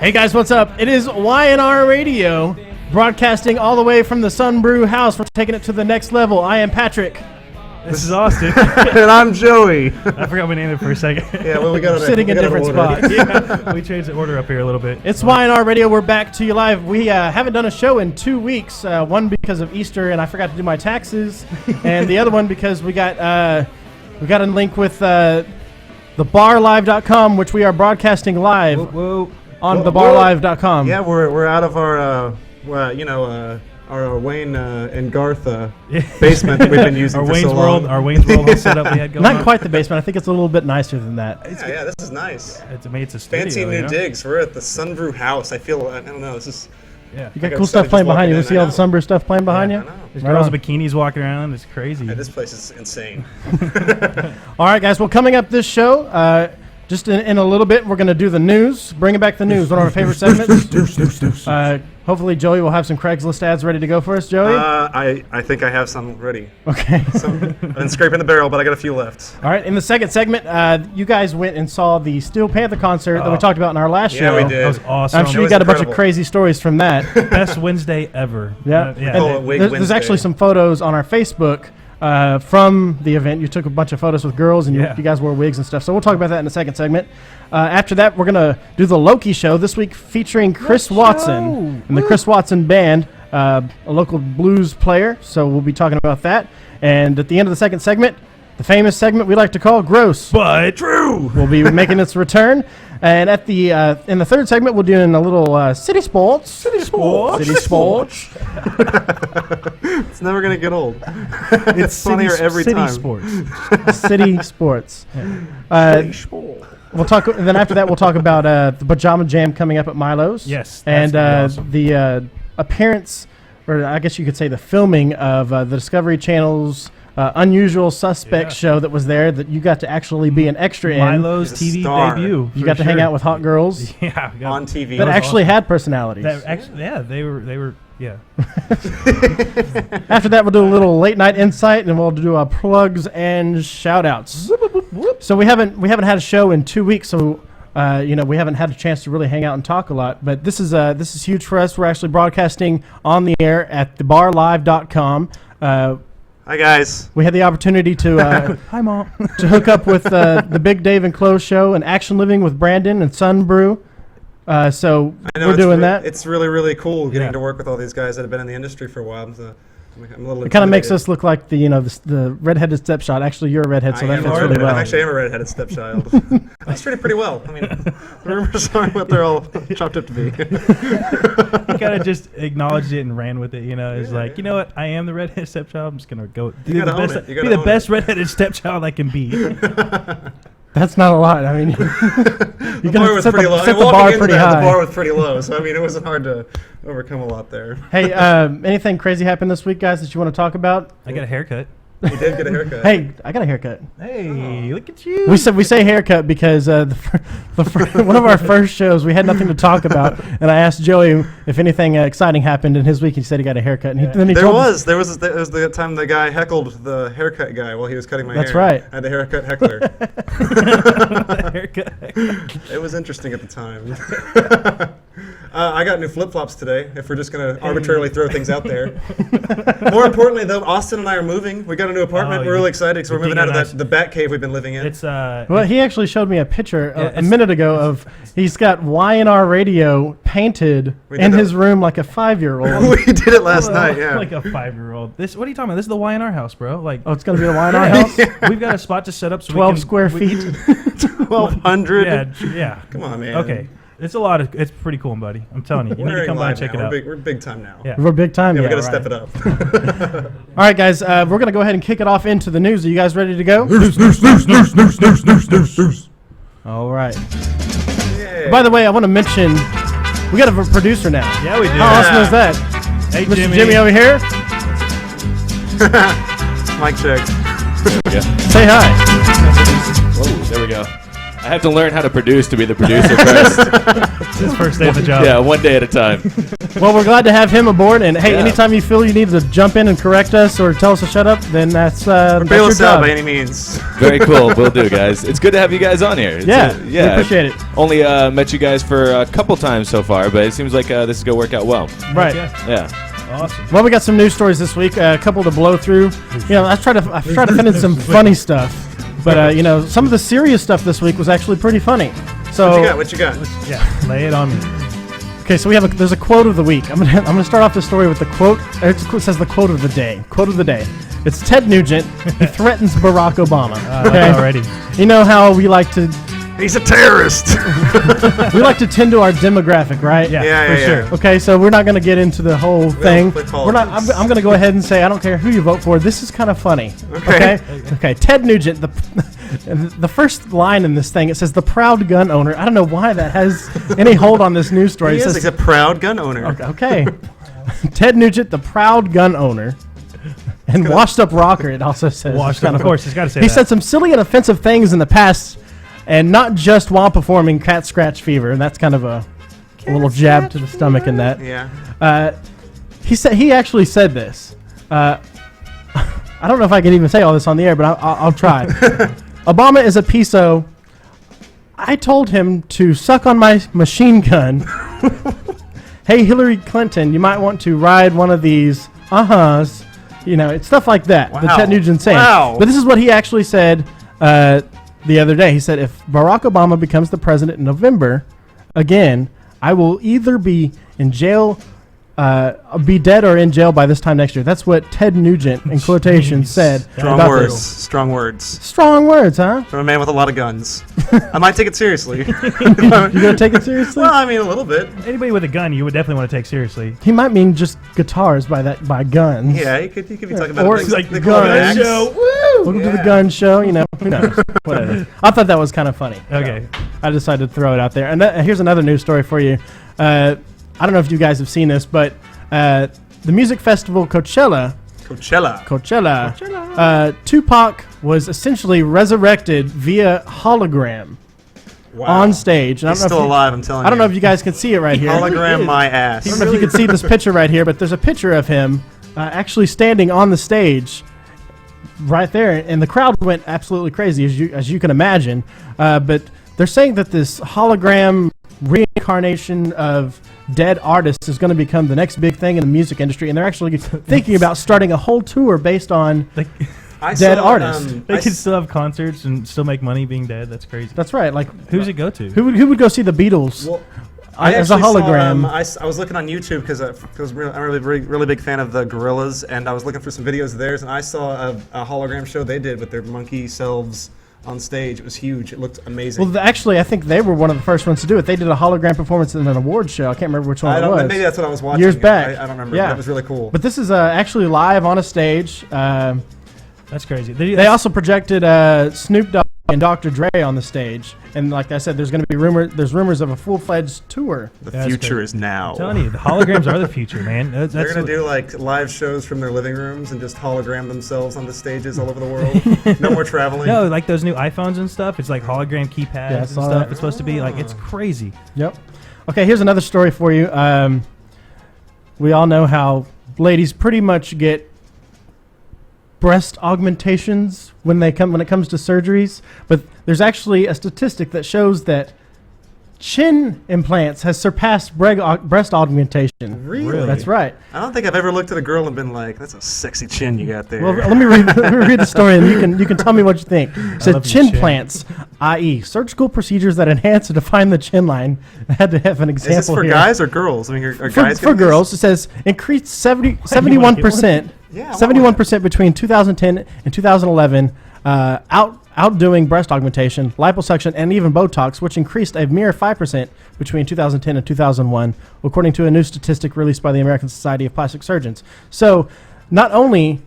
Hey guys, what's up? It is Y.N.R Radio, broadcasting all the way from the Sunbrew House. We're taking it to the next level. I am Patrick. This is Austin. And I'm Joey. I forgot we named it for a second. Yeah, well, we got sitting in different spots. Yeah, we changed the order up here a little bit. It's Y.N.R Radio. We're back to you live. We haven't done a show in 2 weeks. One because of Easter, and I forgot to do my taxes, and the other one because we got a link with thebarlive.com, which we are broadcasting live on thebarlive.com. Yeah, we're out of our our Wayne and Garth basement that we've been using our for Wayne's so World, long. our Wayne's World setup we had going on. Not quite the basement. I think it's a little bit nicer than that. Yeah, this is nice. It's a studio. Fancy new digs. We're at the Sunbrew House. I don't know. This is. Yeah. You got cool stuff playing behind you. You see all the Sunbrew stuff playing behind you? I know. There's girls in bikinis walking around. It's crazy. Yeah, this place is insane. All right, guys. Well, coming up this show, just in a little bit, we're going to do the news. Bringing back the news, one of our favorite segments. Hopefully, Joey will have some Craigslist ads ready to go for us, Joey. I think I have some ready. Okay. I've been scraping the barrel, but I got a few left. All right. In the second segment, you guys went and saw the Steel Panther concert that we talked about in our last show. Yeah, we did. That was awesome. I'm sure you got a bunch of crazy stories from that. Best Wednesday ever. Yeah. There's Actually some photos on our Facebook from the event. You took a bunch of photos with girls, and you guys wore wigs and stuff. So we'll talk about that in the second segment. After that, we're going to do the Loki show this week featuring Chris Watson and the Chris Watson Band, a local blues player. So we'll be talking about that. And at the end of the second segment, the famous segment we like to call Gross But True will be making its return. And at the in the third segment, we'll do a little City Sports. City Sports. It's never going to get old. It's funnier every time. City Sports. City Sports. We'll talk. And then after that, we'll talk about the Pajama Jam coming up at Milo's. Yes. And awesome. the appearance, or I guess you could say the filming of the Discovery Channel's Unusual Suspects show that was there that you got to actually be an extra in. Milo's TV debut. You got to hang out with hot girls. Yeah. On TV. That actually had personalities. They were. Yeah. After that, we'll do a little late night insight, and we'll do plugs and shout outs. So we haven't had a show in 2 weeks, so we haven't had a chance to really hang out and talk a lot. But this is huge for us. We're actually broadcasting on the air at thebarlive.com. Hi guys. We had the opportunity to hi mom to hook up with the Big Dave and Chloe show and Action Living with Brandon and Sunbrew. So we're doing that. It's really, really cool getting to work with all these guys that have been in the industry for a while. So I'm a little. It kind of makes us look like the redheaded stepchild. Actually, you're a redhead, so that fits really well. Actually, I'm a redheaded stepchild. I treated pretty well. I mean, remember what they're all chopped up to be. He kind of just acknowledged it and ran with it. It's like, you know what? I am the redheaded stepchild. I'm just gonna go be the best redheaded stepchild I can be. That's not a lot. I mean, the bar was pretty low. Set the bar pretty high. The bar was pretty low, so I mean, it wasn't hard to overcome a lot there. Hey, anything crazy happened this week, guys, that you want to talk about? I got a haircut. You did get a haircut. Hey, I got a haircut. Hey, look at you. We say haircut because one of our first shows we had nothing to talk about, and I asked Joey if anything exciting happened in his week. He said he got a haircut, and then he there was the time the guy heckled the haircut guy while he was cutting my hair. That's right. I had the haircut heckler. It was interesting at the time. I got new flip-flops today, if we're just going to arbitrarily throw things out there. More importantly, though, Austin and I are moving. We got a new apartment. We're really excited because we're moving out of the bat cave we've been living in. Well, he actually showed me a picture a minute ago of he's got Y.N.R Radio painted in his room like a 5-year-old. We did it last night, yeah. Like a 5-year-old. What are you talking about? This is the Y.N.R house, bro. Like, it's going to be the Y.N.R house? We've got a spot to set up. So 12 square feet. 1,200. Yeah. Come on, man. Okay. It's it's pretty cool, buddy. I'm telling you. You need to come by and check it out. We're big time now. Yeah. We're big time. Yeah, we got to step it up. All right, guys. We're going to go ahead and kick it off into the news. Are you guys ready to go? News. All right. Yeah. By the way, I want to mention we got a producer now. Yeah, we do. How awesome is that? Hey, Mr. Jimmy over here. Mic check. There we go. Say hi. Whoa, there we go. I have to learn how to produce to be the producer first. It's his first day of the job. Yeah, one day at a time. Well, we're glad to have him aboard. And hey, Yeah. anytime you feel you need to jump in and correct us or tell us to shut up, then that's Bail your us out job. by any means. Very cool. Will do, guys. It's good to have you guys on here. Yeah, we appreciate it. Only met you guys for a couple times so far, but it seems like this is going to work out well. Right. Yeah. Awesome. Well, we got some news stories this week. A couple to blow through. You know, I've tried to fit in some funny stuff, but you know, some of the serious stuff this week was actually pretty funny. So What you got? Yeah, lay it on me. okay, so there's a quote of the week. I'm gonna start off the story with the quote. It says the quote of the day. Quote of the day. It's Ted Nugent. He threatens Barack Obama. Okay. Already. You know how we like to He's a terrorist. tend to our demographic, right? Yeah, for sure. Okay, so we're not going to get into the whole thing. play We're not. I'm going to go ahead and say I don't care who you vote for. This is kind of funny. Okay. Okay. Ted Nugent. The first line in this thing, it says the proud gun owner. I don't know why that has any hold on this news story. He It is. says, He's a proud gun owner. okay. Ted Nugent, the proud gun owner, and washed up rocker. It also says. Washed It's up. kinda Of course, he's got to say He that. said some silly and offensive things in the past, and not just while performing Cat Scratch Fever. And that's kind of a little jab to the stomach in that. Yeah. He actually said this. I don't know if I can even say all this on the air, but I'll try. Obama is a piso. I told him to suck on my machine gun. Hey, Hillary Clinton, you might want to ride one of these uh-huhs. You know, it's stuff like that that Wow. Ted Nugent's saying. Wow. But this is what he actually said the other day. He said, if Barack Obama becomes the president in November, again, I will either be in jail, be dead or in jail by this time next year. That's what Ted Nugent, in quotations, said. Strong about words. this. Strong words. Strong words, huh? From a man with a lot of guns. I might take it seriously. You gonna take it seriously? Well, I mean, a little bit. Anybody with a gun, you would definitely want to take seriously. He might mean just guitars by guns. Yeah, you could be talking about Or things like they the call it gun an axe. show. Welcome to the gun show. You know, who knows? Whatever. I thought that was kind of funny. Okay. I decided to throw it out there. And here's another news story for you. I don't know if you guys have seen this, but the music festival Coachella, Tupac was essentially resurrected via hologram on stage. And He's still alive, I'm telling you. I don't know if you guys can see it right here. Hologram my ass. I don't know if you can see this picture right here, but there's a picture of him actually standing on the stage right there, and the crowd went absolutely crazy, as you can imagine. But they're saying that this hologram reincarnation of dead artists is going to become the next big thing in the music industry, and they're actually thinking about starting a whole tour based on dead artists. They could still have concerts and still make money being dead. That's crazy. That's right. Like, Who's it go to? who would go see the Beatles as a hologram? I was looking on YouTube because I'm a really big fan of the Gorillas, and I was looking for some videos of theirs, and I saw a hologram show they did with their monkey selves on stage. It was huge. It looked amazing. Well, actually, I think they were one of the first ones to do it. They did a hologram performance in an awards show. I can't remember which one it was. Maybe that's what I was watching. Years back. I don't remember. Yeah. But it was really cool. But this is actually live on a stage. That's crazy. They also projected Snoop Dogg and Dr. Dre on the stage, and like I said, there's going to be rumors of a full-fledged tour. The future is now. I'm telling you, the holograms are the future, man. They're going to do like live shows from their living rooms and just hologram themselves on the stages all over the world. No more traveling. No, like those new iPhones and stuff. It's like hologram keypads Yeah, I and saw stuff. that. It's supposed to be like, it's crazy. Yep. Okay, here's another story for you. We all know how ladies pretty much get breast augmentations when it comes to surgeries, but there's actually a statistic that shows that chin implants has surpassed breast augmentation. Really? That's right. I don't think I've ever looked at a girl and been like, "That's a sexy chin you got there." Well, let me read the story, and you can tell me what you think. It said love your chin chin. plants, i.e., surgical procedures that enhance and define the chin line. I had to have an example Is this for here. guys or girls? I mean, are guys For getting this? girls, it says increased 71%. Yeah, I want 71% between 2010 and 2011, outdoing breast augmentation, liposuction, and even Botox, which increased a mere 5% between 2010 and 2001, according to a new statistic released by the American Society of Plastic Surgeons. So, not only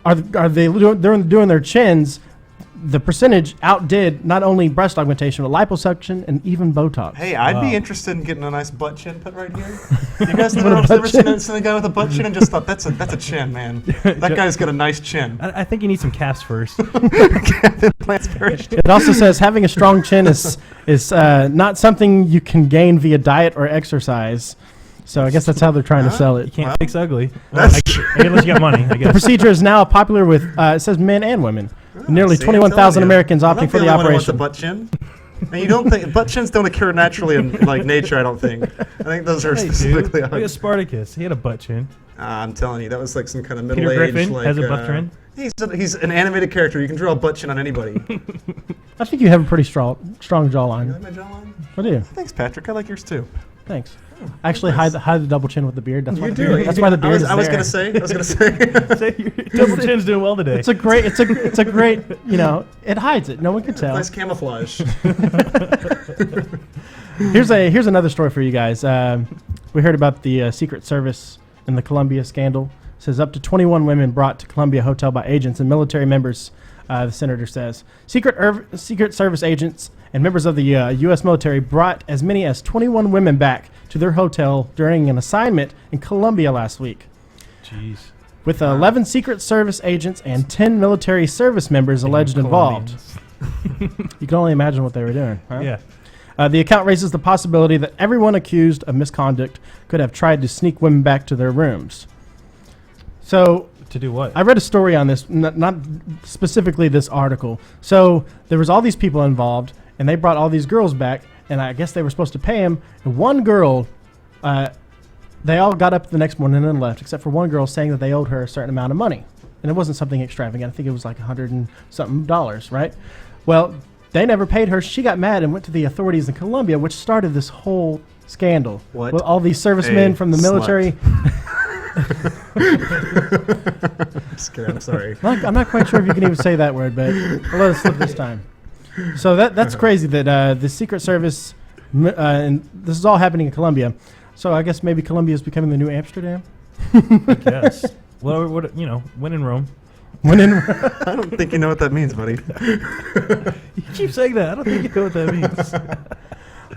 are they doing their chins, the percentage outdid not only breast augmentation, but liposuction and even Botox. Hey, I'd be interested in getting a nice butt chin put right here. You guys ever seen a guy with a butt chin and just thought, that's a chin, man. That guy's got a nice chin. I think you need some calves first. Implants first. It also says having a strong chin is not something you can gain via diet or exercise. So I guess that's how they're trying to sell it. You can't fix ugly. That's Unless you got money, I guess. The procedure is now popular with, it says men and women. Nearly 21,000 Americans opting for the operation. The butt chin. And you don't think butt chins don't occur naturally in like nature? I don't think. I think those are specifically. Look at Spartacus. He had a butt chin. I'm telling you, that was like some kind of Peter middle-aged. Griffin like, has a butt chin. He's an animated character. You can draw a butt chin on anybody. I think you have a pretty strong jawline. You like my jawline? I do. Thanks, Patrick. I like yours too. Thanks. Actually, hide the double chin with the beard. That's why the beard. That's You why the do. beard is I was there. gonna say. Say your double chin's doing well today. It's a great. It's a great. You know, it hides it. No one can tell. Nice camouflage. Here's another story for you guys. We heard about the Secret Service and the Columbia scandal. It says up to 21 women brought to Columbia Hotel by agents and military members. The senator says Secret Service agents and members of the U.S. military brought as many as 21 women back to their hotel during an assignment in Colombia last week. Jeez. With 11 Secret Service agents and 10 military service members alleged involved. You can only imagine what they were doing. Huh? Yeah. The account raises the possibility that everyone accused of misconduct could have tried to sneak women back to their rooms. So, to do what? I read a story on this, not specifically this article. So there was all these people involved, and they brought all these girls back, and I guess they were supposed to pay them. And one girl, they all got up the next morning and left, except for one girl saying that they owed her a certain amount of money. And it wasn't something extravagant. I think it was like $100 and something, right? Well, they never paid her. She got mad and went to the authorities in Colombia, which started this whole scandal. What? With all these servicemen from the military. Just kidding, I'm sorry. I'm not quite sure if you can even say that word, but I'll let it slip this time. So that's crazy that the Secret Service, and this is all happening in Colombia. So I guess maybe Colombia is becoming the new Amsterdam. I guess. Well, when in Rome. When in I don't think you know what that means, buddy. You keep saying that. I don't think you know what that means.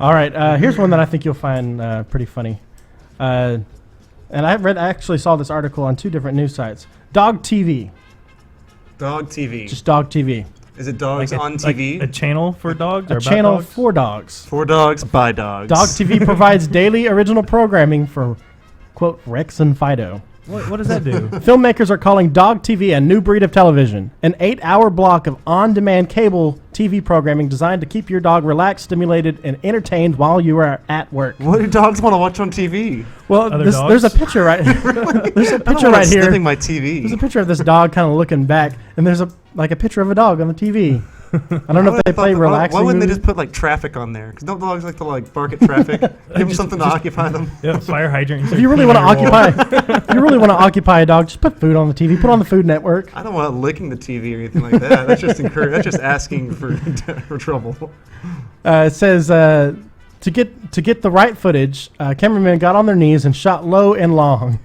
All right, here's one that I think you'll find pretty funny. And I actually saw this article on 2 different news sites. Dog TV. Dog TV. Just Dog TV. Is it dogs Like on TV? Like a channel for dogs? A channel for dogs. For dogs, by dogs. Dog TV provides daily original programming for, quote, Rex and Fido. What does that do? Filmmakers are calling Dog TV a new breed of television, an 8-hour block of on-demand cable TV programming designed to keep your dog relaxed, stimulated, and entertained while you are at work. What do dogs want to watch on TV? Well, there's a picture right. There's a picture right here. Sniffing my TV. There's a picture of this dog kind of looking back, and there's a picture of a dog on the TV. I don't know if they play relaxing. Why wouldn't they movies. just put like traffic on there? Because don't dogs like to like bark at traffic? Give them something to occupy them. Yeah, fire hydrant. If you really want to occupy a dog, just put food on the TV. Put on the Food Network. I don't want licking the TV or anything like that. That's just That's just asking for trouble. It says to get the right footage, cameramen got on their knees and shot low and long.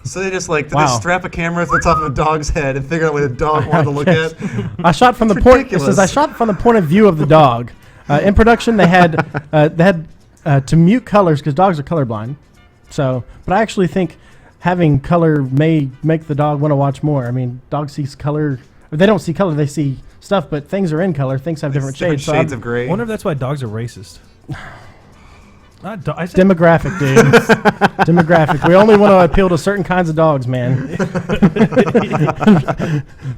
So they just did they strap a camera to the top of a dog's head and figure out what the dog wanted to look at? I shot from the point. It says I shot from the point of view of the dog. In production, they had to mute colors because dogs are colorblind. So, but I actually think having color may make the dog want to watch more. I mean, dog sees color. They don't see color; they see stuff. But things are in color. Things have different shades. Shades of gray. I wonder if that's why dogs are racist. Demographic, dude. Demographic. We only want to appeal to certain kinds of dogs, man.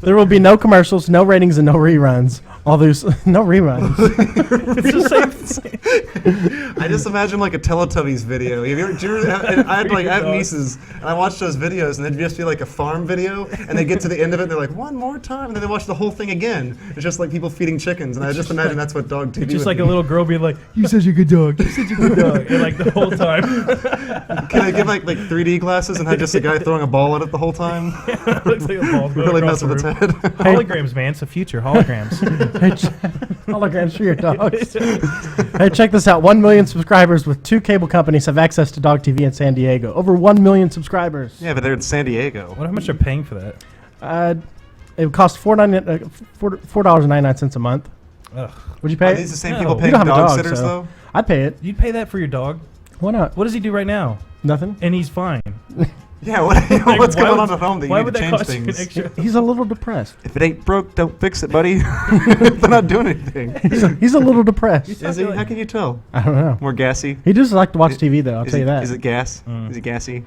There will be no commercials, no ratings, and no reruns. All those, no reruns. It's the same thing. I just imagine like a Teletubbies video. I have nieces, and I watch those videos, and they'd just be like a farm video, and they get to the end of it, and they're like, one more time, and then they watch the whole thing again. It's just like people feeding chickens, and I just imagine that's what dog TV Just would like be. a little girl being like, "You're such a good dog. You're such a good dog." And like the whole time. Can I get like 3D glasses and have just a guy throwing a ball at it the whole time? Looks like a ball Really mess with its head. Holograms, man. It's the future. Holograms. Holograms for your dogs. Hey, check this out. 1 million subscribers with 2 cable companies have access to Dog TV in San Diego. Over 1 million subscribers. Yeah, but they're in San Diego. What? How much are paying for that? It would cost $4.99 a month. Ugh. Would you pay Are it? these the same No. people You paying don't have a dog dog, sitters, so- though? I'd pay it. You'd pay that for your dog? Why not? What does he do right now? Nothing. And he's fine. Yeah, what's Like, going why on would- at home that you Why need would to that change cost you an things? extra? He's a little depressed. If it ain't broke, don't fix it, buddy. They're not doing anything. He's a little depressed. Is he? How can you tell? I don't know. More gassy? He does like to watch TV, though. I'll Is tell you it- that. Is it gas? Is he gassy?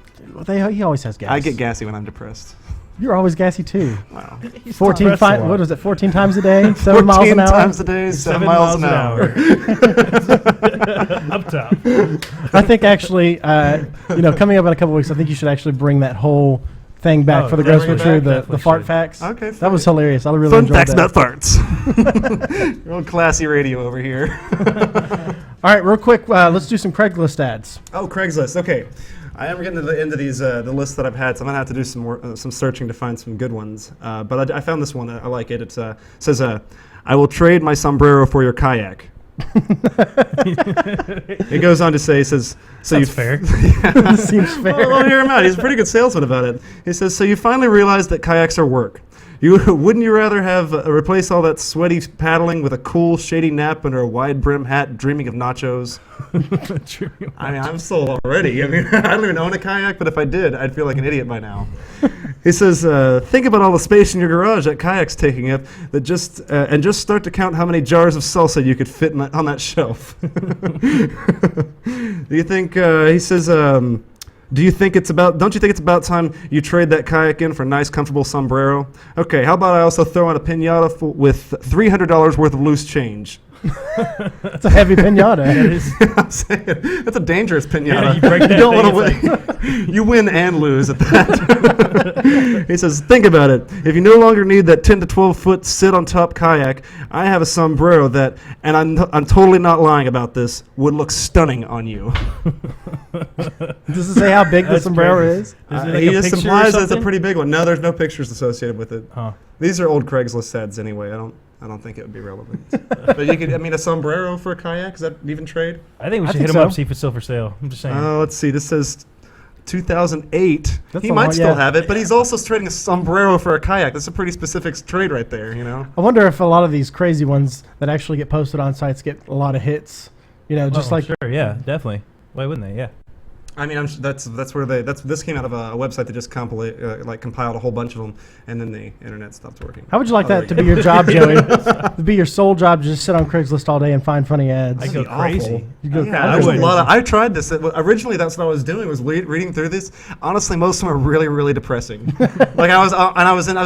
He always has gas. I get gassy when I'm depressed. You're always gassy, too. Wow. 14 depressed a lot. what is it, 14 times a day? 7 miles 14 an hour? times a day, 7 miles an hour. Up top. I think actually, coming up in a couple weeks, I think you should actually bring that whole thing back Oh, for the yeah, gross bring but it true, back, the fart definitely facts. Okay, That was fine. hilarious. I really Fun enjoyed facts that. about farts. Real classy radio over here. All right, real quick, let's do some Craigslist ads. Oh, Craigslist. Okay. I am getting to the end of these the lists that I've had, so I'm gonna have to do some more some searching to find some good ones. But I found this one. I like it. It says, "I will trade my sombrero for your kayak." It goes on to say, it says, "So That's you fair. Seems fair. Well, hear him out. He's a pretty good salesman about it. He says, "So you finally realized that kayaks are work. Wouldn't you rather have replace all that sweaty paddling with a cool, shady nap under a wide brim hat, dreaming of nachos?" I mean, I'm sold already. I mean, I don't even own a kayak, but if I did, I'd feel like an idiot by now. He says, "Think about all the space in your garage that kayak's taking up. That just start to count how many jars of salsa you could fit on that shelf." Do you think? He says. Don't you think it's about time you trade that kayak in for a nice, comfortable sombrero? Okay, how about I also throw in a pinata with $300 worth of loose change? It's a heavy pinata. I'm saying, that's a dangerous pinata. Yeah, you break that You don't thing, want to it's win. You win and lose at that. He says, "Think about it. If you no longer need that 10 to 12 foot sit on top kayak, I have a sombrero that, and I'm totally not lying about this, would look stunning on you." Does it say how big the That's sombrero crazy. is? Is it like He a just picture or implies that it's a something? pretty big one. No, there's no pictures associated with it. Huh. These are old Craigslist ads anyway. I don't think it would be relevant. But you could, a sombrero for a kayak, is that even trade? I think we I should think hit him up, so. see if it's still for sale. I'm just saying. Let's see. This says 2008. That's He a might lot, still yeah. have it, but he's also trading a sombrero for a kayak. That's a pretty specific trade right there, I wonder if a lot of these crazy ones that actually get posted on sites get a lot of hits. Just Oh, like sure, yeah, definitely. Why wouldn't they? Yeah. I mean, that's where this came out of a website that just compiled a whole bunch of them, and then the internet stopped working. how would you like Oh, that to be your job, Joey? To be your sole job, to just sit on Craigslist all day and find funny ads. I go That'd be crazy. awful. You go Yeah, crazy. there's a lot of. I tried this. Originally, that's what I was doing. Was reading through this. Honestly, most of them are really, really depressing. Like I was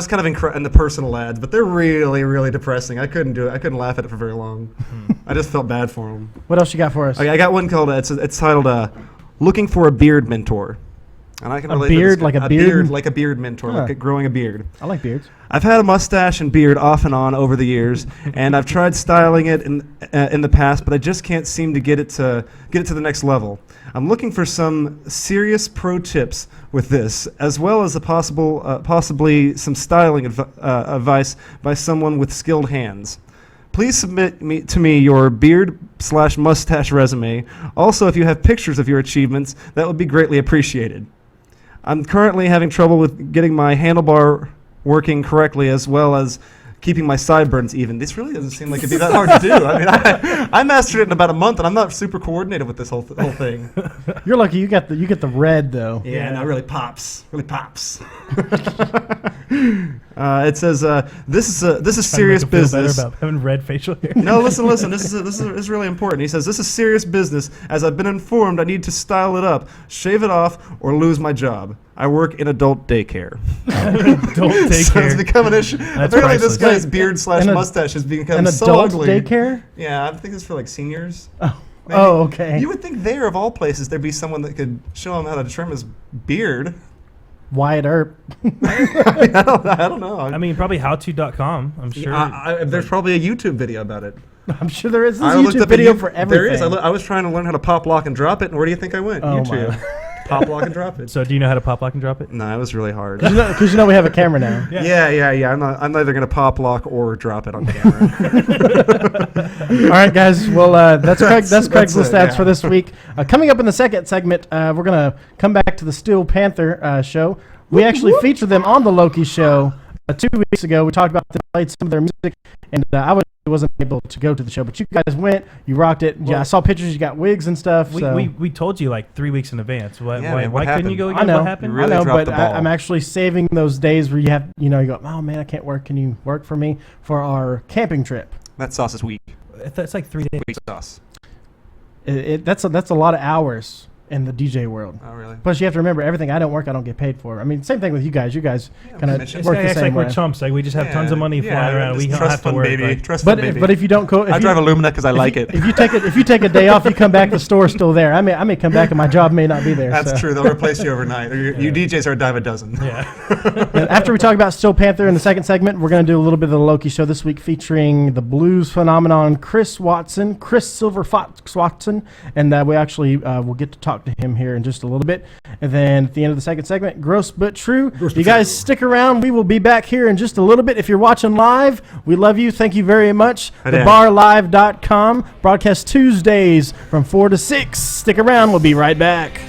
kind of in the personal ads, but they're really, really depressing. I couldn't do it. I couldn't laugh at it for very long. I just felt bad for them. What else you got for us? Okay, I got one called. It's titled "Looking for a Beard Mentor." And I can relate to beard, this. like a beard? Like a beard mentor, Huh. like growing a beard. I like beards. I've had a mustache and beard off and on over the years, and I've tried styling it in the past, but I just can't seem to get it to the next level. I'm looking for some serious pro tips with this, as well as possibly some styling advice by someone with skilled hands. Please submit to me your beard/mustache resume. Also, if you have pictures of your achievements, that would be greatly appreciated. I'm currently having trouble with getting my handlebar working correctly, as well as keeping my sideburns even. This really doesn't seem like it'd be that hard to do. I mean, I mastered it in about a month, and I'm not super coordinated with this whole thing. You're lucky you get the red though. Yeah, no, it really pops. Really pops. It says this is serious Trying to make him feel better business. about having red facial hair. No, listen. This is really important. He says this is serious business. As I've been informed, I need to style it up, shave it off, or lose my job. I work in adult daycare. Don't take So it's care. become an issue. Apparently, priceless. this guy's Wait, beard/mustache has become An so adult ugly. daycare? Yeah, I think it's for like seniors. Maybe. Oh, okay. You would think there, of all places, there'd be someone that could show him how to trim his beard. Y.N.R. I don't know. I mean, probably howto.com. I'm sure. There's probably a YouTube video about it. I'm sure there is. This I looked YouTube up video a for There everything. is. I was trying to learn how to pop, lock, and drop it, and where do you think I went? Oh, YouTube. my. Pop, lock, and drop it. So do you know how to pop, lock, and drop it? No, it was really hard. Because you know we have a camera now. Yeah. I'm either gonna pop, lock, or drop it on camera. All right, guys. Well, that's Craigslist it, ads yeah. for this week. Coming up in the second segment, we're gonna come back to the Steel Panther show. We actually featured them on the Loki show 2 weeks ago. We talked about them, played some of their music, and I wasn't able to go to the show, but you guys went. You rocked it. Well, yeah, I saw pictures. You got wigs and stuff. We told you like 3 weeks in advance. Why couldn't you go again? I know. What happened? Really I know, dropped but the ball. I'm actually saving those days where you have, you go, oh man, I can't work. Can you work for me for our camping trip? That sauce is weak. That's like 3 days. Weak sauce. That's a lot of hours in the DJ world. Oh, really? Plus, you have to remember, everything I don't work, I don't get paid for. I mean, same thing with you guys. You guys kind of commission. work the It's same like way. we're chumps. Like we just have tons of money flying around. We don't trust have to fund work. baby. Like, Trust fund baby. But if you don't go, I drive a Lumina because I like it. If you take a day off, you come back, the store's still there. I may come back and my job may not be there. That's true. They'll replace you overnight. Or you DJs are a dime a dozen. yeah. And after we talk about Steel Panther in the second segment, we're going to do a little bit of the Loki show this week featuring the blues phenomenon Chris Silver Fox Watson, and we actually will get to talk to him here in just a little bit. And then at the end of the second segment, Gross But True. You guys stick around. We will be back here in just a little bit. If you're watching live, we love you. Thank you very much. TheBarLive.com. Broadcast Tuesdays from 4 to 6. Stick around. We'll be right back.